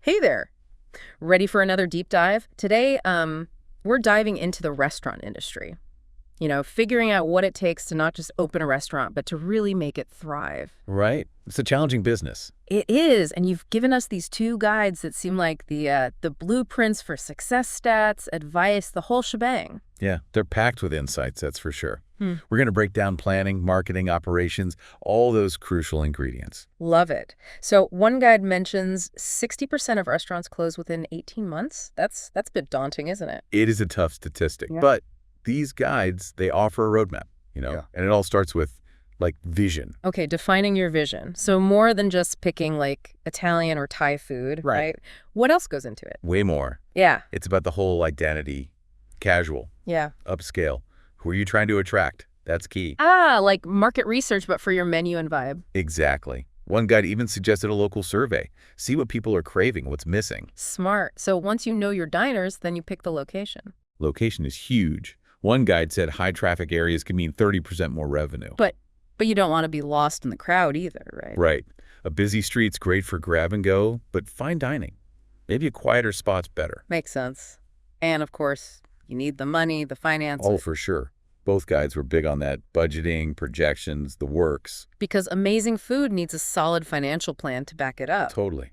Hey there. Ready for another deep dive? Today, we're diving into the restaurant industry. Figuring out what it takes to not just open a restaurant, but to really make it thrive. Right. It's a challenging business. It is, and you've given us these two guides that seem like the blueprints for success stats, advice, the whole shebang. Yeah, they're packed with insights, that's for sure. Hmm. We're going to break down planning, marketing, operations, all those crucial ingredients. Love it. So one guide mentions 60% of restaurants close within 18 months. That's a bit daunting, isn't it? It is a tough statistic, Yeah. but these guides, they offer a roadmap, Yeah. and it all starts with, vision. Okay, defining your vision. So more than just picking Italian or Thai food, right? What else goes into it? Way more. Yeah. It's about the whole identity, casual, Yeah. upscale. Who are you trying to attract? That's key. Like market research, but for your menu and vibe. Exactly. One guide even suggested a local survey. See what people are craving, what's missing. Smart. So once you know your diners, then you pick the location. Location is huge. One guide said high traffic areas can mean 30% more revenue. But you don't want to be lost in the crowd either, right? Right. A busy street's great for grab and go, but fine dining. Maybe a quieter spot's better. Makes sense. And of course, you need the money, the finances. Oh, for sure. Both guides were big on that. Budgeting, projections, the works. Because amazing food needs a solid financial plan to back it up. Totally.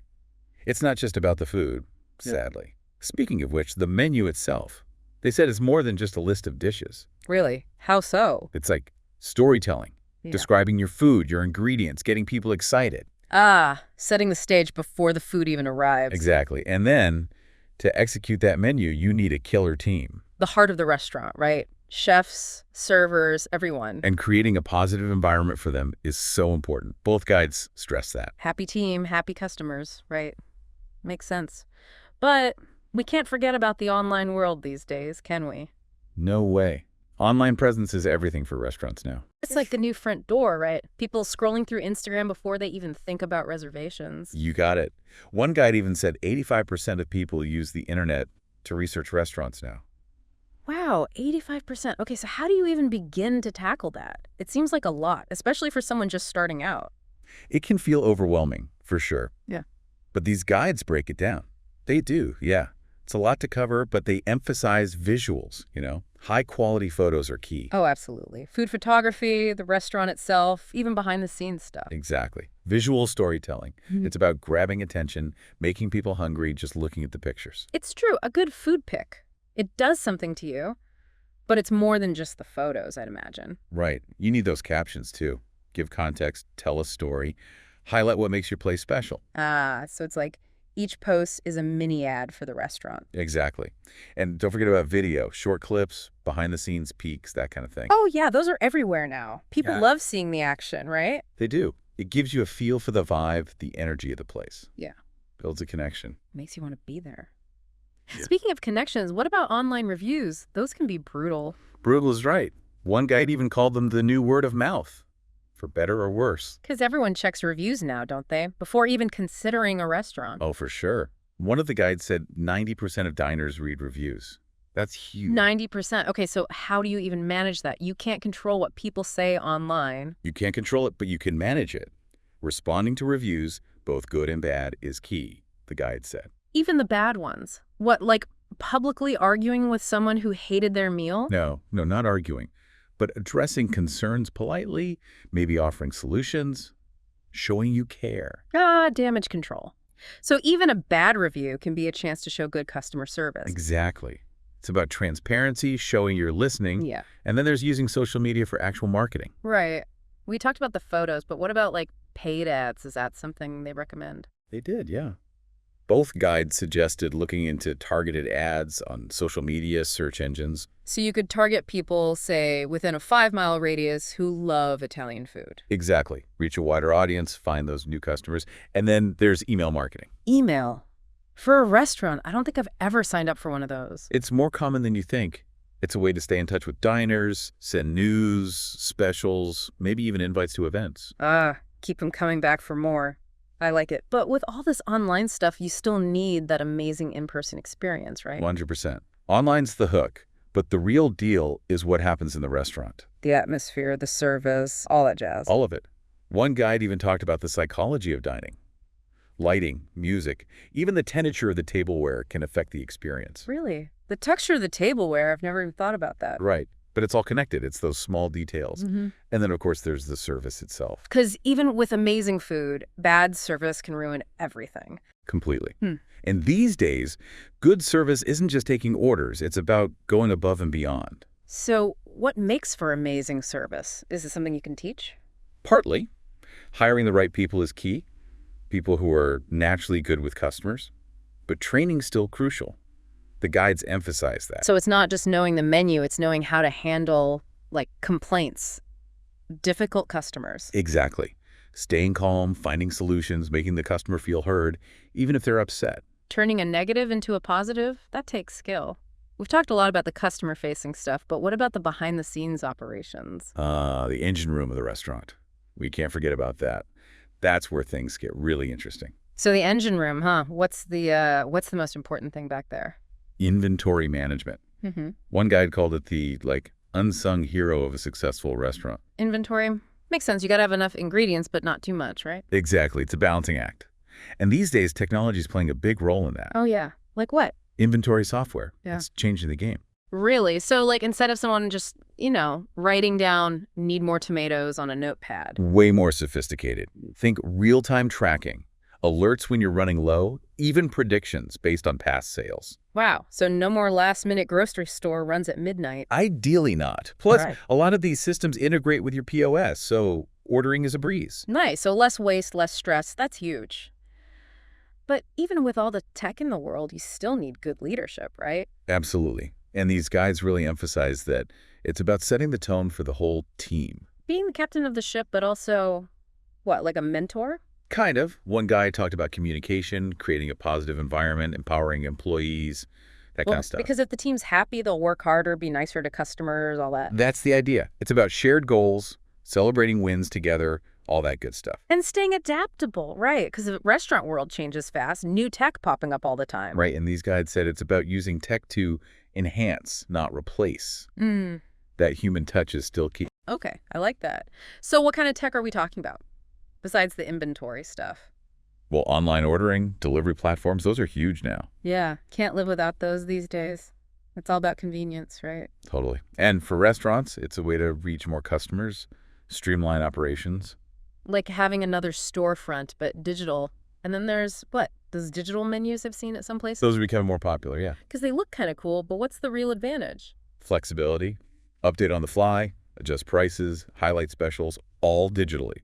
It's not just about the food, sadly. Speaking of which, the menu itself. They said it's more than just a list of dishes. Really? How so? It's like storytelling, describing your food, your ingredients, getting people excited. Setting the stage before the food even arrives. Exactly. And then, to execute that menu, you need a killer team. The heart of the restaurant, right? Chefs, servers, everyone. And creating a positive environment for them is so important. Both guides stress that. Happy team, happy customers, right? Makes sense. But we can't forget about the online world these days, can we? No way. Online presence is everything for restaurants now. It's like the new front door, right? People scrolling through Instagram before they even think about reservations. You got it. One guide even said 85% of people use the internet to research restaurants now. Wow, 85%. Okay, so how do you even begin to tackle that? It seems like a lot, especially for someone just starting out. It can feel overwhelming, for sure. Yeah. But these guides break it down. They do, yeah. It's a lot to cover, but they emphasize visuals, High-quality photos are key. Oh, absolutely. Food photography, the restaurant itself, even behind-the-scenes stuff. Exactly. Visual storytelling. It's about grabbing attention, making people hungry just looking at the pictures. It's true. A good food pic. It does something to you, but it's more than just the photos, I'd imagine. Right. You need those captions, too. Give context, tell a story, highlight what makes your place special. So it's like each post is a mini ad for the restaurant. Exactly. And don't forget about video, short clips, behind-the-scenes peeks, that kind of thing. Oh, yeah, those are everywhere now. People love seeing the action, right? They do. It gives you a feel for the vibe, the energy of the place. Yeah. Builds a connection. Makes you want to be there. Yeah. Speaking of connections, what about online reviews? Those can be brutal. Brutal is right. One guide even called them the new word of mouth, for better or worse. Because everyone checks reviews now, don't they? Before even considering a restaurant. Oh, for sure. One of the guides said 90% of diners read reviews. That's huge. 90%. Okay, so how do you even manage that? You can't control what people say online. You can't control it, but you can manage it. Responding to reviews, both good and bad, is key, the guide said. Even the bad ones. What, like publicly arguing with someone who hated their meal? No, not arguing, but addressing concerns politely, maybe offering solutions, showing you care. Damage control. So even a bad review can be a chance to show good customer service. Exactly. It's about transparency, showing you're listening. Yeah. And then there's using social media for actual marketing. Right. We talked about the photos, but what about paid ads? Is that something they recommend? They did, yeah. Both guides suggested looking into targeted ads on social media, search engines. So you could target people, say, within a 5-mile radius who love Italian food. Exactly. Reach a wider audience, find those new customers. And then there's email marketing. Email? For a restaurant, I don't think I've ever signed up for one of those. It's more common than you think. It's a way to stay in touch with diners, send news, specials, maybe even invites to events. Keep them coming back for more. I like it. But with all this online stuff, you still need that amazing in-person experience, right? 100%. Online's the hook, but the real deal is what happens in the restaurant. The atmosphere, the service, all that jazz. All of it. One guide even talked about the psychology of dining. Lighting, music, even the temperature of the tableware can affect the experience. Really? The texture of the tableware, I've never even thought about that. Right. But it's all connected. It's those small details. And then, of course, there's the service itself. Because even with amazing food, bad service can ruin everything. Completely. And these days, good service isn't just taking orders. It's about going above and beyond. So what makes for amazing service? Is it something you can teach? Partly. Hiring the right people is key. People who are naturally good with customers. But training's still crucial. The guides emphasize that. So it's not just knowing the menu, it's knowing how to handle, like, complaints, difficult customers. Exactly. Staying calm, finding solutions, making the customer feel heard, even if they're upset. Turning a negative into a positive, that takes skill. We've talked a lot about the customer-facing stuff, but what about the behind-the-scenes operations? The engine room of the restaurant. We can't forget about that. That's where things get really interesting. So the engine room, huh? What's the most important thing back there? Inventory management. One guide called it the, unsung hero of a successful restaurant. Inventory? Makes sense. You got to have enough ingredients, but not too much, right? Exactly. It's a balancing act. And these days, technology is playing a big role in that. Oh, yeah. Like what? Inventory software. Yeah. It's changing the game. Really? So, instead of someone just, writing down, need more tomatoes on a notepad. Way more sophisticated. Think real-time tracking, alerts when you're running low, even predictions based on past sales. Wow. So no more last-minute grocery store runs at midnight. Ideally not. Plus, Right. A lot of these systems integrate with your POS, so ordering is a breeze. Nice. So less waste, less stress. That's huge. But even with all the tech in the world, you still need good leadership, right? Absolutely. And these guides really emphasize that it's about setting the tone for the whole team. Being the captain of the ship, but also, what, like a mentor? Kind of. One guy talked about communication, creating a positive environment, empowering employees, that kind of stuff. Because if the team's happy, they'll work harder, be nicer to customers, all that. That's the idea. It's about shared goals, celebrating wins together, all that good stuff. And staying adaptable, right? Because the restaurant world changes fast, new tech popping up all the time. Right, and these guides said it's about using tech to enhance, not replace. That human touch is still key. Okay, I like that. So what kind of tech are we talking about, besides the inventory stuff? Well, online ordering, delivery platforms, those are huge now. Yeah, can't live without those these days. It's all about convenience, right? Totally. And for restaurants, it's a way to reach more customers, streamline operations. Like having another storefront, but digital. And then there's, those digital menus I've seen at some places? Those are becoming more popular, yeah. Because they look kind of cool, but what's the real advantage? Flexibility, update on the fly, adjust prices, highlight specials, all digitally.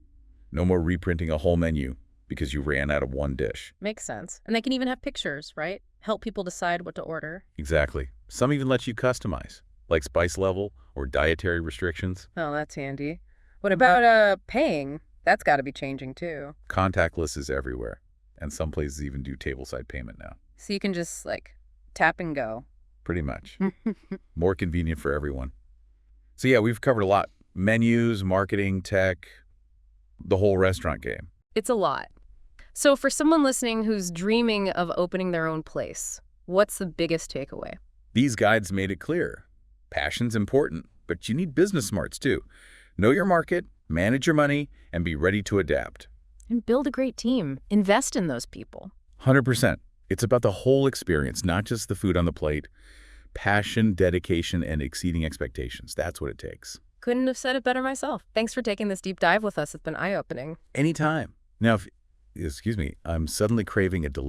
No more reprinting a whole menu because you ran out of one dish. Makes sense. And they can even have pictures, right? Help people decide what to order. Exactly. Some even let you customize, like spice level or dietary restrictions. Oh, that's handy. What about paying? That's got to be changing too. Contactless is everywhere, and some places even do tableside payment now. So you can just tap and go. Pretty much. More convenient for everyone. So yeah, we've covered a lot. Menus, marketing, tech, the whole restaurant game. It's a lot. So for someone listening who's dreaming of opening their own place, what's the biggest takeaway? These guides made it clear. Passion's important, but you need business smarts too. Know your market, manage your money, and be ready to adapt. And build a great team. Invest in those people. 100%. It's about the whole experience, not just the food on the plate. Passion, dedication, and exceeding expectations. That's what it takes. Couldn't have said it better myself. Thanks for taking this deep dive with us. It's been eye-opening. Anytime. Now, excuse me, I'm suddenly craving a delicious